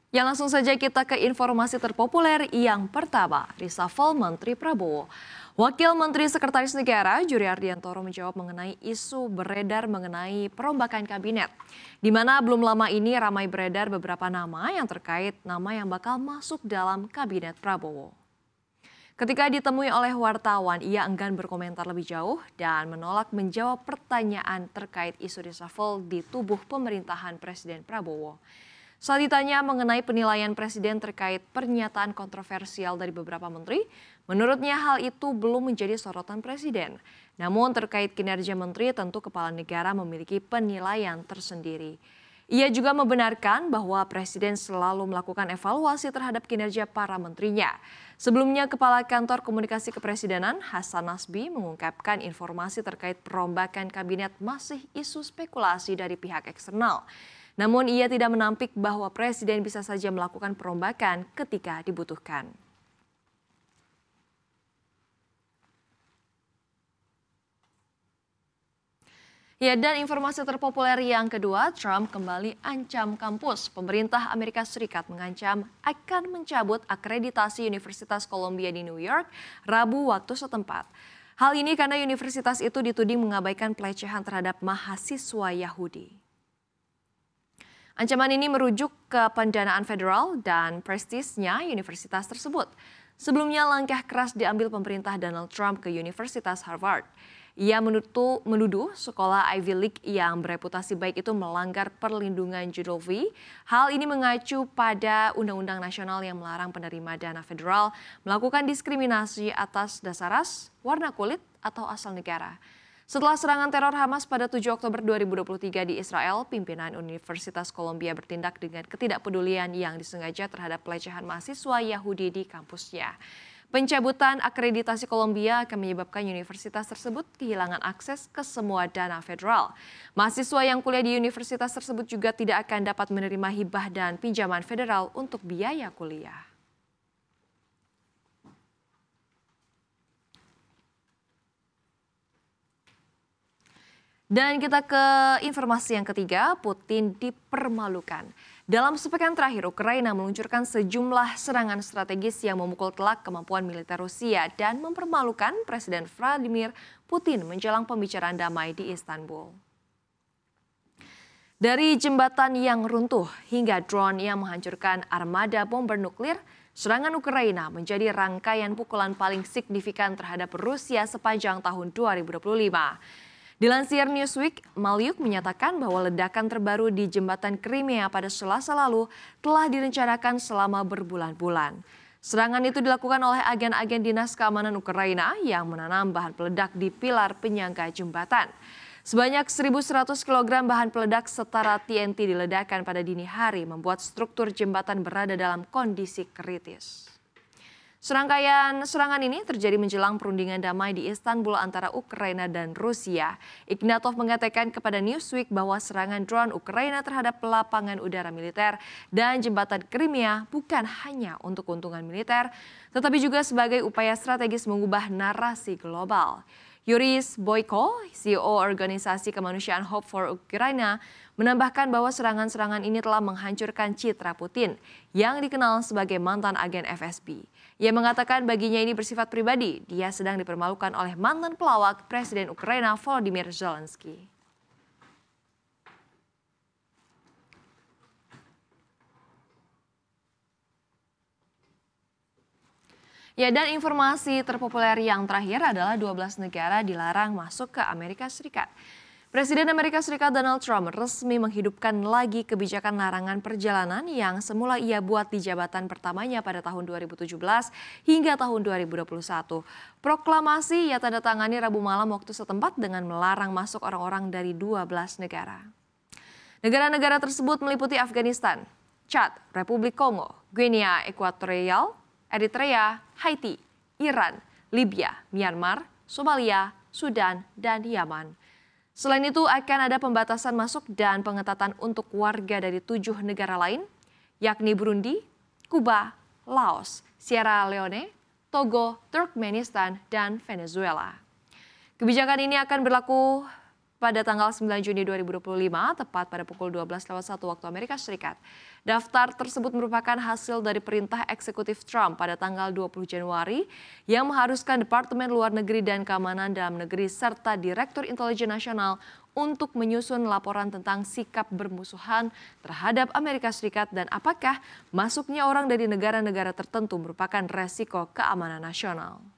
Ya langsung saja kita ke informasi terpopuler yang pertama, reshuffle Menteri Prabowo. Wakil Menteri Sekretaris Negara Juri Ardiantoro menjawab mengenai isu beredar mengenai perombakan kabinet. Di mana belum lama ini ramai beredar beberapa nama yang terkait nama yang bakal masuk dalam kabinet Prabowo. Ketika ditemui oleh wartawan, ia enggan berkomentar lebih jauh dan menolak menjawab pertanyaan terkait isu reshuffle di tubuh pemerintahan Presiden Prabowo. Saat ditanya mengenai penilaian Presiden terkait pernyataan kontroversial dari beberapa menteri, menurutnya hal itu belum menjadi sorotan Presiden. Namun terkait kinerja menteri tentu kepala negara memiliki penilaian tersendiri. Ia juga membenarkan bahwa Presiden selalu melakukan evaluasi terhadap kinerja para menterinya. Sebelumnya, Kepala Kantor Komunikasi Kepresidenan Hasan Nasbi mengungkapkan informasi terkait perombakan kabinet masih isu spekulasi dari pihak eksternal. Namun ia tidak menampik bahwa Presiden bisa saja melakukan perombakan ketika dibutuhkan. Ya, dan informasi terpopuler yang kedua, Trump kembali ancam kampus. Pemerintah Amerika Serikat mengancam akan mencabut akreditasi Universitas Columbia di New York Rabu waktu setempat. Hal ini karena universitas itu dituding mengabaikan pelecehan terhadap mahasiswa Yahudi. Ancaman ini merujuk ke pendanaan federal dan prestisnya universitas tersebut. Sebelumnya langkah keras diambil pemerintah Donald Trump ke Universitas Harvard. Ia menuduh sekolah Ivy League yang bereputasi baik itu melanggar perlindungan judul V. Hal ini mengacu pada Undang-Undang Nasional yang melarang penerima dana federal melakukan diskriminasi atas dasar ras, warna kulit, atau asal negara. Setelah serangan teror Hamas pada 7 Oktober 2023 di Israel, pimpinan Universitas Columbia bertindak dengan ketidakpedulian yang disengaja terhadap pelecehan mahasiswa Yahudi di kampusnya. Pencabutan akreditasi Columbia akan menyebabkan universitas tersebut kehilangan akses ke semua dana federal. Mahasiswa yang kuliah di universitas tersebut juga tidak akan dapat menerima hibah dan pinjaman federal untuk biaya kuliah. Dan kita ke informasi yang ketiga, Putin dipermalukan. Dalam sepekan terakhir, Ukraina meluncurkan sejumlah serangan strategis yang memukul telak kemampuan militer Rusia dan mempermalukan Presiden Vladimir Putin menjelang pembicaraan damai di Istanbul. Dari jembatan yang runtuh hingga drone yang menghancurkan armada bomber nuklir, serangan Ukraina menjadi rangkaian pukulan paling signifikan terhadap Rusia sepanjang tahun 2025. Dilansir Newsweek, Malyuk menyatakan bahwa ledakan terbaru di jembatan Crimea pada Selasa lalu telah direncanakan selama berbulan-bulan. Serangan itu dilakukan oleh agen-agen dinas keamanan Ukraina yang menanam bahan peledak di pilar penyangga jembatan. Sebanyak 1.100 kg bahan peledak setara TNT diledakkan pada dini hari membuat struktur jembatan berada dalam kondisi kritis. Serangkaian serangan ini terjadi menjelang perundingan damai di Istanbul antara Ukraina dan Rusia. Ignatov mengatakan kepada Newsweek bahwa serangan drone Ukraina terhadap lapangan udara militer dan jembatan Crimea bukan hanya untuk keuntungan militer, tetapi juga sebagai upaya strategis mengubah narasi global. Yuris Boyko, CEO Organisasi Kemanusiaan Hope for Ukraine, menambahkan bahwa serangan-serangan ini telah menghancurkan citra Putin yang dikenal sebagai mantan agen FSB. Ia mengatakan baginya ini bersifat pribadi, dia sedang dipermalukan oleh mantan pelawak Presiden Ukraina Volodymyr Zelensky. Ya, dan informasi terpopuler yang terakhir adalah 12 negara dilarang masuk ke Amerika Serikat. Presiden Amerika Serikat Donald Trump resmi menghidupkan lagi kebijakan larangan perjalanan yang semula ia buat di jabatan pertamanya pada tahun 2017 hingga tahun 2021. Proklamasi ia tanda tangani Rabu malam waktu setempat dengan melarang masuk orang-orang dari 12 negara. Negara-negara tersebut meliputi Afghanistan, Chad, Republik Kongo, Guinea Ekuatorial, Eritrea, Haiti, Iran, Libya, Myanmar, Somalia, Sudan, dan Yaman. Selain itu akan ada pembatasan masuk dan pengetatan untuk warga dari 7 negara lain, yakni Burundi, Kuba, Laos, Sierra Leone, Togo, Turkmenistan, dan Venezuela. Kebijakan ini akan berlaku pada tanggal 9 Juni 2025, tepat pada pukul 12:01 waktu Amerika Serikat. Daftar tersebut merupakan hasil dari perintah eksekutif Trump pada tanggal 20 Januari yang mengharuskan Departemen Luar Negeri dan Keamanan Dalam Negeri serta Direktur Intelijen Nasional untuk menyusun laporan tentang sikap bermusuhan terhadap Amerika Serikat dan apakah masuknya orang dari negara-negara tertentu merupakan resiko keamanan nasional.